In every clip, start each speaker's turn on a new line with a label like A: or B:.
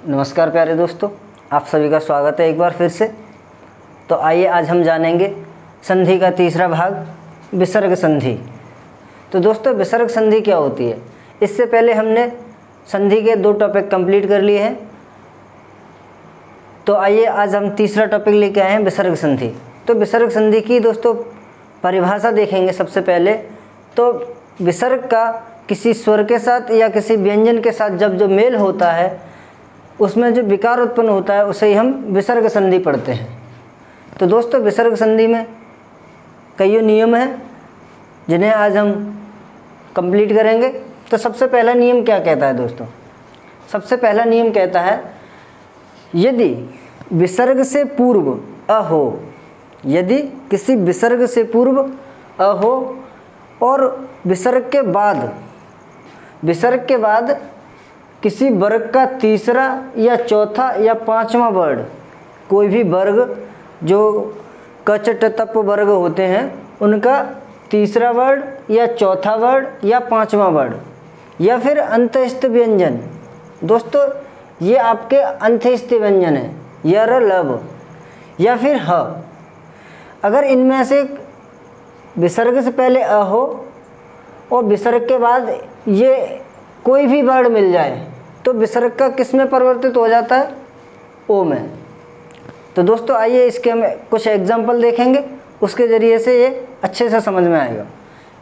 A: नमस्कार प्यारे दोस्तों, आप सभी का स्वागत है एक बार फिर से। तो आइए आज हम जानेंगे संधि का तीसरा भाग, विसर्ग संधि। तो दोस्तों, विसर्ग संधि क्या होती है? इससे पहले हमने संधि के 2 टॉपिक कंप्लीट कर लिए हैं। तो आइए आज हम तीसरा टॉपिक लेके आए हैं, विसर्ग संधि। तो विसर्ग संधि की दोस्तों परिभाषा देखेंगे। सबसे पहले तो विसर्ग का किसी स्वर के साथ या किसी व्यंजन के साथ जब जो मेल होता है, उसमें जो विकार उत्पन्न होता है, उसे ही हम विसर्ग संधि पढ़ते हैं। तो दोस्तों, विसर्ग संधि में कई नियम हैं जिन्हें आज हम कंप्लीट करेंगे। तो सबसे पहला नियम क्या कहता है दोस्तों? सबसे पहला नियम कहता है, यदि विसर्ग से पूर्व अ हो, यदि किसी विसर्ग से पूर्व अ हो और विसर्ग के बाद किसी वर्ग का तीसरा या चौथा या पांचवा वर्ड, कोई भी वर्ग जो क च ट तप वर्ग होते हैं, उनका तीसरा वर्ड या चौथा वर्ड या पांचवा वर्ड, या फिर अंतस्थ व्यंजन। दोस्तों, ये आपके अंतस्थ व्यंजन है, यर लब या फिर ह। अगर इनमें से विसर्ग से पहले अ हो और विसर्ग के बाद ये कोई भी वर्ड मिल जाए, तो विसर्ग का किस में परिवर्तित हो जाता है? ओ में। तो दोस्तों, आइए इसके हम कुछ एग्जाम्पल देखेंगे, उसके ज़रिए से ये अच्छे से समझ में आएगा।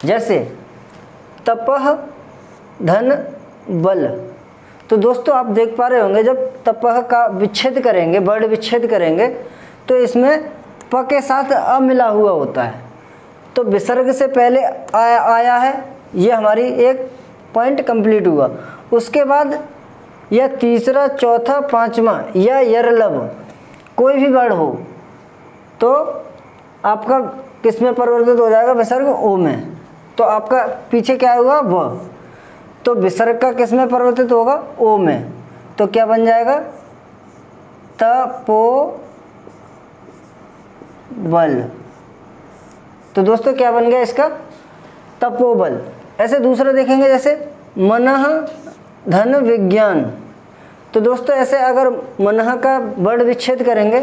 A: जैसे तपह धन बल। तो दोस्तों, आप देख पा रहे होंगे, जब तपह का विच्छेद करेंगे, वर्ड विच्छेद करेंगे, तो इसमें प के साथ अ मिला हुआ होता है। तो विसर्ग से पहले आया है, ये हमारी एक पॉइंट कंप्लीट हुआ। उसके बाद या तीसरा, चौथा, पांचवा या यरलब कोई भी वर्ड हो, तो आपका किस में परिवर्तित हो जाएगा? विसर्ग ओ में। तो आपका पीछे क्या हुआ? व। तो विसर्ग का किस में परिवर्तित होगा? ओ में। तो क्या बन जाएगा? तपो बल। तो दोस्तों, क्या बन गया इसका? तपोबल। ऐसे दूसरा देखेंगे, जैसे मनः धन विज्ञान। तो दोस्तों, ऐसे अगर मनः का वर्ड विच्छेद करेंगे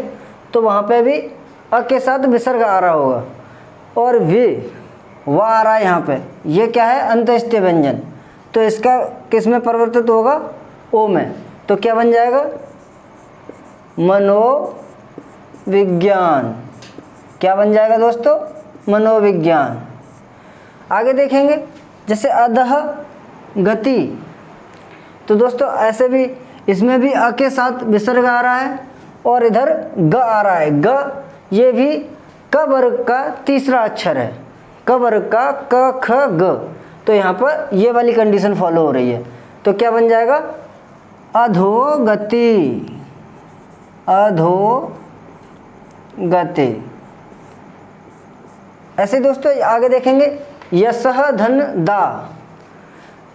A: तो वहाँ पे भी अ के साथ विसर्ग आ रहा होगा, और व आ रहा है यहाँ पे। ये क्या है? अंतस्थ व्यंजन। तो इसका किस में परिवर्तित होगा? ओ में। तो क्या बन जाएगा? मनोविज्ञान। क्या बन जाएगा दोस्तों? मनोविज्ञान। आगे देखेंगे, जैसे अधः गति। तो दोस्तों, ऐसे भी इसमें भी अ के साथ विसर्ग आ रहा है और इधर ग आ रहा है। ग ये भी क वर्ग का तीसरा अक्षर है, क वर्ग का क ख ग। तो यहाँ पर ये वाली कंडीशन फॉलो हो रही है। तो क्या बन जाएगा? अधोगति। अधोगति। ऐसे दोस्तों आगे देखेंगे, यशः धन दा।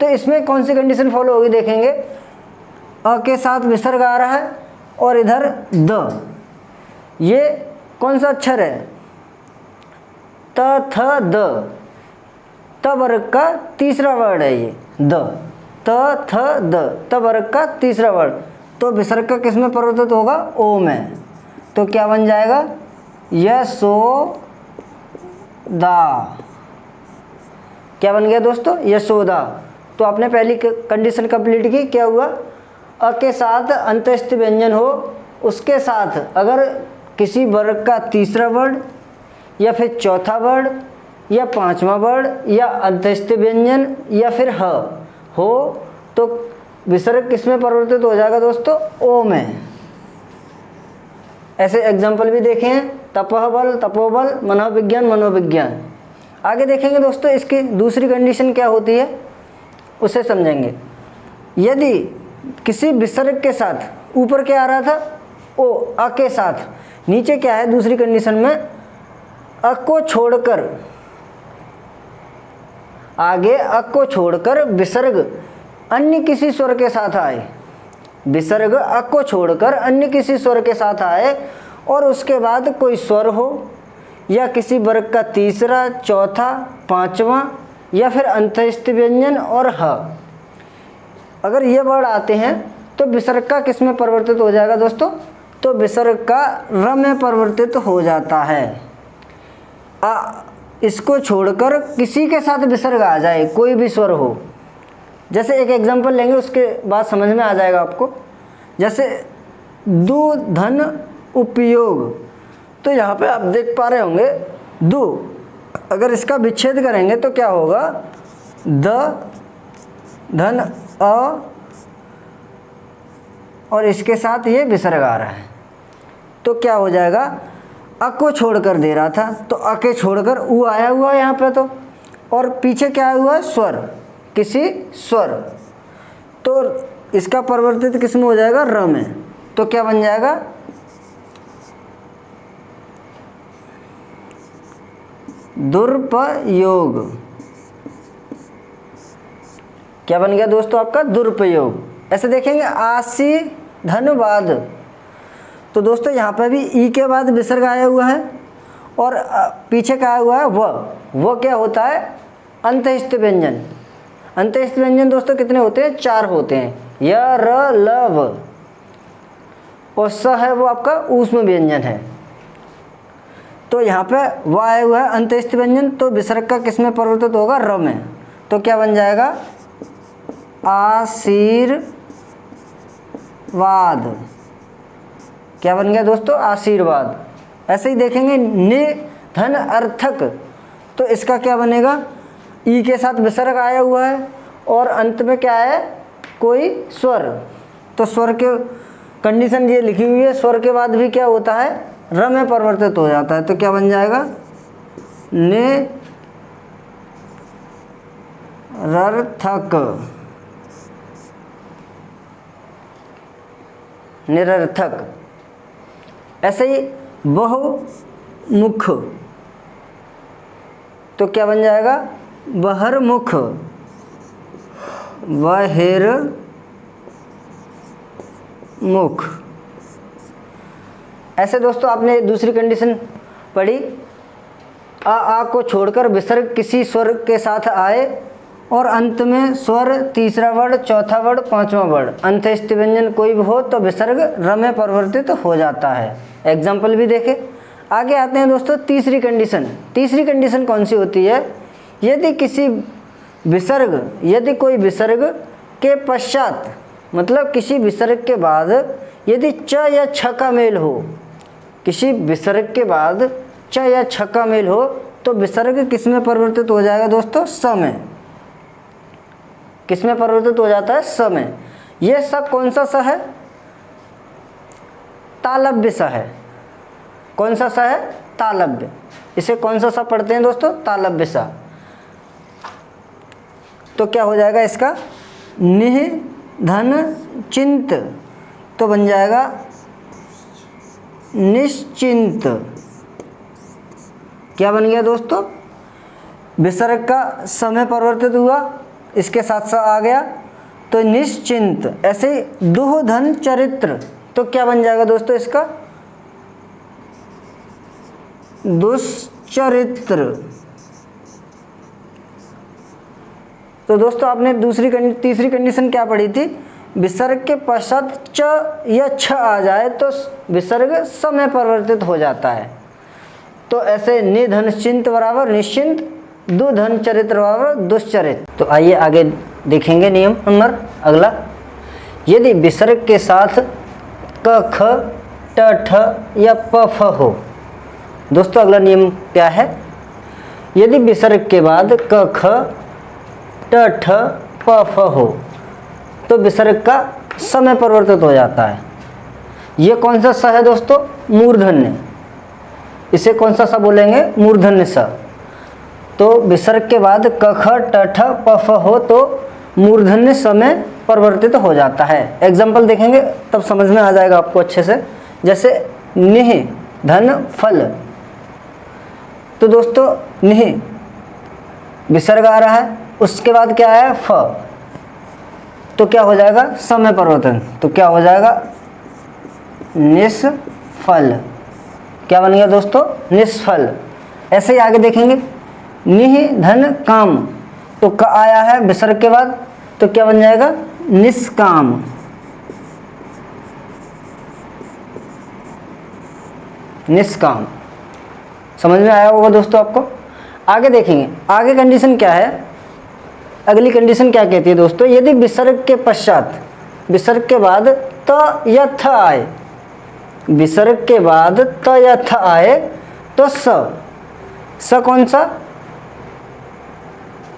A: तो इसमें कौन सी कंडीशन फॉलो होगी? देखेंगे, अ के साथ विसर्ग आ रहा है और इधर द। ये कौन सा अक्षर है? त थ द। त वर्ग का तीसरा वर्ड है ये, द। त थ द, त वर्ग का तीसरा वर्ड। तो विसर्ग का किस में परिवर्तित होगा? ओ में। तो क्या बन जाएगा? यशोदा। क्या बन गया दोस्तों? यशोदा। तो आपने पहली कंडीशन कंप्लीट की। क्या हुआ? अ के साथ अंतस्थ व्यंजन हो, उसके साथ अगर किसी वर्ग का तीसरा वर्ड या फिर चौथा वर्ड या पांचवा वर्ड या अंतस्थ व्यंजन या फिर ह हो, तो विसर्ग किस में परिवर्तित हो जाएगा दोस्तों? ओ में। ऐसे एग्जाम्पल भी देखे हैं, तपह बल, तपोबल, मनोविज्ञान, मनोविज्ञान। आगे देखेंगे दोस्तों, इसकी दूसरी कंडीशन क्या होती है, उसे समझेंगे। यदि किसी विसर्ग के साथ, ऊपर क्या आ रहा था? ओ, अ के साथ। नीचे क्या है दूसरी कंडीशन में? अ को छोड़कर, आगे अ को छोड़कर विसर्ग अन्य किसी स्वर के साथ आए। विसर्ग अ को छोड़कर अन्य किसी स्वर के साथ आए और उसके बाद कोई स्वर हो या किसी वर्ग का तीसरा, चौथा, पांचवा या फिर अंतस्थ व्यंजन और ह। अगर ये वर्ड आते हैं तो विसर्ग का किस में परिवर्तित हो जाएगा दोस्तों? तो विसर्ग का र में परिवर्तित हो जाता है। इसको छोड़कर किसी के साथ विसर्ग आ जाए, कोई भी स्वर हो। जैसे एक एग्जांपल लेंगे, उसके बाद समझ में आ जाएगा आपको। जैसे दु धन उपयोग, तो यहाँ पे आप देख पा रहे होंगे दु, अगर इसका विच्छेद करेंगे तो क्या होगा? द धन अ, और इसके साथ ये विसर्ग आ रहा है, तो क्या हो जाएगा? अ को छोड़कर दे रहा था, तो अ के छोड़कर उ आया हुआ है यहाँ पे, तो और पीछे क्या आया हुआ है? स्वर, किसी स्वर। तो इसका परिवर्तित किस में हो जाएगा? र में। तो क्या बन जाएगा? दुरुपयोग। क्या बन गया दोस्तों आपका? दुरुपयोग। ऐसे देखेंगे आसी धनवाद, तो दोस्तों यहाँ पे भी ई के बाद विसर्ग आया हुआ है और पीछे का आया हुआ है वो क्या होता है? अंतस्थ व्यंजन। अंतस्थ व्यंजन दोस्तों कितने होते हैं? 4 होते हैं। य र ल व, और स है वो आपका ऊष्म व्यंजन है। तो यहाँ पे व आया हुआ है अंतस्थ व्यंजन, तो विसर्ग का किस में परिवर्तित होगा? र में। तो क्या बन जाएगा? आशीर्वाद। क्या बन गया दोस्तों? आशीर्वाद। ऐसे ही देखेंगे निधन अर्थक, तो इसका क्या बनेगा? ई के साथ विसर्ग आया हुआ है और अंत में क्या है? कोई स्वर। तो स्वर के कंडीशन ये लिखी हुई है, स्वर के बाद भी क्या होता है? र में परिवर्तित हो जाता है। तो क्या बन जाएगा? निरर्थक। निरर्थक। ऐसे ही बहुमुख, तो क्या बन जाएगा? बहिर्मुख। बहिर्मुख। ऐसे दोस्तों आपने दूसरी कंडीशन पढ़ी, आ को छोड़कर विसर्ग किसी स्वर के साथ आए और अंत में स्वर, तीसरा वर्ड, चौथा वर्ड, पांचवा वर्ड, अंतस्थ व्यंजन कोई भी हो तो विसर्ग र में परिवर्तित हो जाता है। एग्जाम्पल भी देखें। आगे आते हैं दोस्तों तीसरी कंडीशन। तीसरी कंडीशन कौन सी होती है? यदि कोई विसर्ग के पश्चात, मतलब किसी विसर्ग के बाद यदि च या छ का मेल हो, किसी विसर्ग के बाद च या छ का मेल हो, तो विसर्ग किस में परिवर्तित हो जाएगा दोस्तों? स में। किस में परिवर्तित हो जाता है? स में। यह स कौन सा स है? तालव्य स है। कौन सा स है? तालव्य। इसे कौन सा स पढ़ते हैं दोस्तों? तालव्य स। तो क्या हो जाएगा इसका? निधन चिंत, तो बन जाएगा निश्चिंत। क्या बन गया दोस्तों? विसर्ग का समय परिवर्तित हुआ, इसके साथ साथ आ गया, तो निश्चिंत। ऐसे ही दुहधन चरित्र, तो क्या बन जाएगा दोस्तों इसका? दुश्चरित्र। तो दोस्तों आपने तीसरी कंडीशन क्या पढ़ी थी? विसर्ग के पश्चात च या छ आ जाए तो विसर्ग स में परिवर्तित हो जाता है। तो ऐसे निधनश्चिंत बराबर निश्चिंत, दुधन चरित्र बराबर दुश्चरित्र। तो आइए आगे देखेंगे नियम नंबर अगला। यदि विसर्ग के साथ क ख ट ठ या प फ हो, दोस्तों अगला नियम क्या है? यदि विसर्ग के बाद क ख ट ठ प फ हो तो विसर्ग का स में परिवर्तित हो जाता है। ये कौन सा स है दोस्तों? मूर्धन्य। इसे कौन सा स बोलेंगे? मूर्धन्य स। तो विसर्ग के बाद क ख ट ठ प फ हो तो मूर्धन्य स में परिवर्तित हो जाता है। एग्जाम्पल देखेंगे तब समझ में आ जाएगा आपको अच्छे से। जैसे निह धन फल, तो दोस्तों निह विसर्ग आ रहा है, उसके बाद क्या है? फ, तो क्या हो जाएगा? स में परिवर्तन, तो क्या हो जाएगा? निष्फल। क्या बन गया दोस्तों? निष्फल। ऐसे ही आगे देखेंगे निह धन काम, तो क आया है विसर्ग के बाद, तो क्या बन जाएगा? निष्काम। निष्काम। समझ में आया होगा दोस्तों आपको। आगे देखेंगे, आगे कंडीशन क्या है, अगली कंडीशन क्या कहती है दोस्तों, यदि विसर्ग के पश्चात, विसर्ग के बाद त या थ आए, विसर्ग के बाद त या थ आए तो स कौन सा,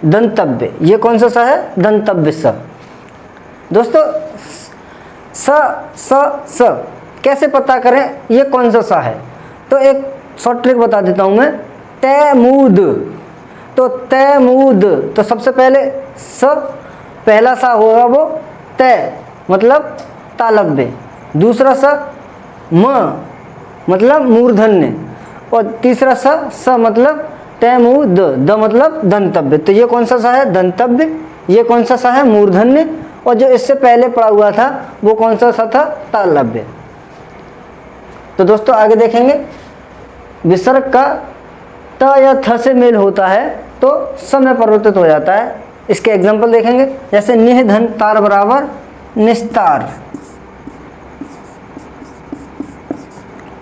A: दंतव्य। ये कौन सा स है, दंतव्य स। दोस्तों स कैसे पता करें ये कौन सा स है, तो एक शॉर्ट ट्रिक बता देता हूं मैं। तैमूद, तो तैमूद, तो सबसे पहले स, पहला सा होगा वो तय मतलब तालव्य, दूसरा सा म मतलब मूर्धन्य, और तीसरा स मतलब तैमूद, द मतलब दंतव्य। तो ये कौन सा सा है, दंतव्य, ये कौन सा सा है, मूर्धन्य, और जो इससे पहले पड़ा हुआ था वो कौन सा सा था, तालव्य। तो दोस्तों आगे देखेंगे, विसर्ग का त या थ से मेल होता है तो स में परिवर्तित हो जाता है। इसके एग्जांपल देखेंगे, जैसे निह धन तार बराबर निस्तार,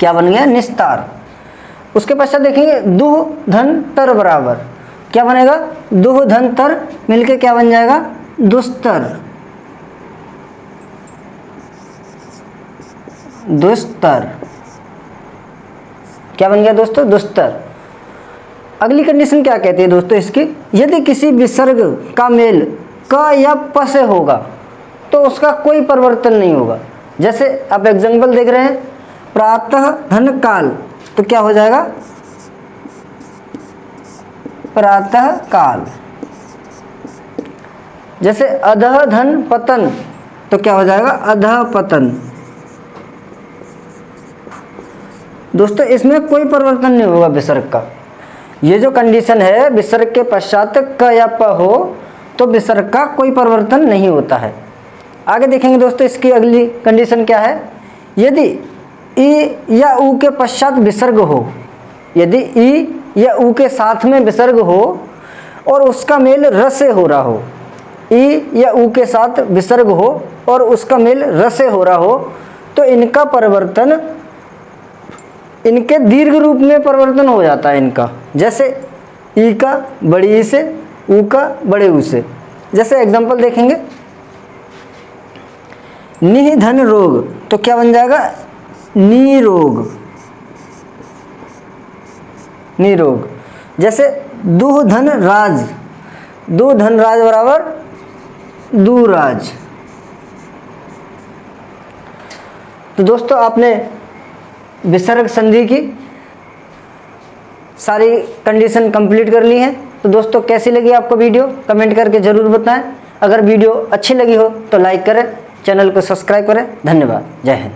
A: क्या बन गया, निस्तार। उसके पश्चात देखेंगे दुह धन तर बराबर, क्या बनेगा, दुह धन तर मिलके क्या बन जाएगा, दुस्तर, दुस्तर, क्या बन गया दोस्तों, दुस्तर। अगली कंडीशन क्या कहती है दोस्तों इसकी, यदि किसी विसर्ग का मेल क या प से होगा तो उसका कोई परिवर्तन नहीं होगा। जैसे आप एग्जांपल देख रहे हैं, प्रातः धन काल, तो क्या हो जाएगा, प्रातः काल। जैसे अधः धन पतन, तो क्या हो जाएगा, अधः पतन। दोस्तों इसमें कोई परिवर्तन नहीं होगा विसर्ग का। ये जो कंडीशन है, विसर्ग के पश्चात क या प हो तो विसर्ग का कोई परिवर्तन नहीं होता है। आगे देखेंगे दोस्तों, इसकी अगली कंडीशन क्या है, यदि ई या ऊ के पश्चात विसर्ग हो, यदि ई या ऊ के साथ में विसर्ग हो और उसका मेल र से हो रहा हो, ई या ऊ के साथ विसर्ग हो और उसका मेल र से हो रहा हो, तो इनका परिवर्तन, इनके दीर्घ रूप में परिवर्तन हो जाता है इनका। जैसे ई का बड़ी ई से, ऊ का बड़े ऊ से। जैसे एग्जांपल देखेंगे, निह धन रोग, तो क्या बन जाएगा, निरोग, निरोग। जैसे दुह धन राज, दुह धन राज बराबर दुराज। तो दोस्तों आपने विसर्ग संधि की सारी कंडीशन कंप्लीट कर ली है। तो दोस्तों कैसी लगी आपको वीडियो, कमेंट करके ज़रूर बताएं। अगर वीडियो अच्छी लगी हो तो लाइक करें, चैनल को सब्सक्राइब करें। धन्यवाद, जय हिंद।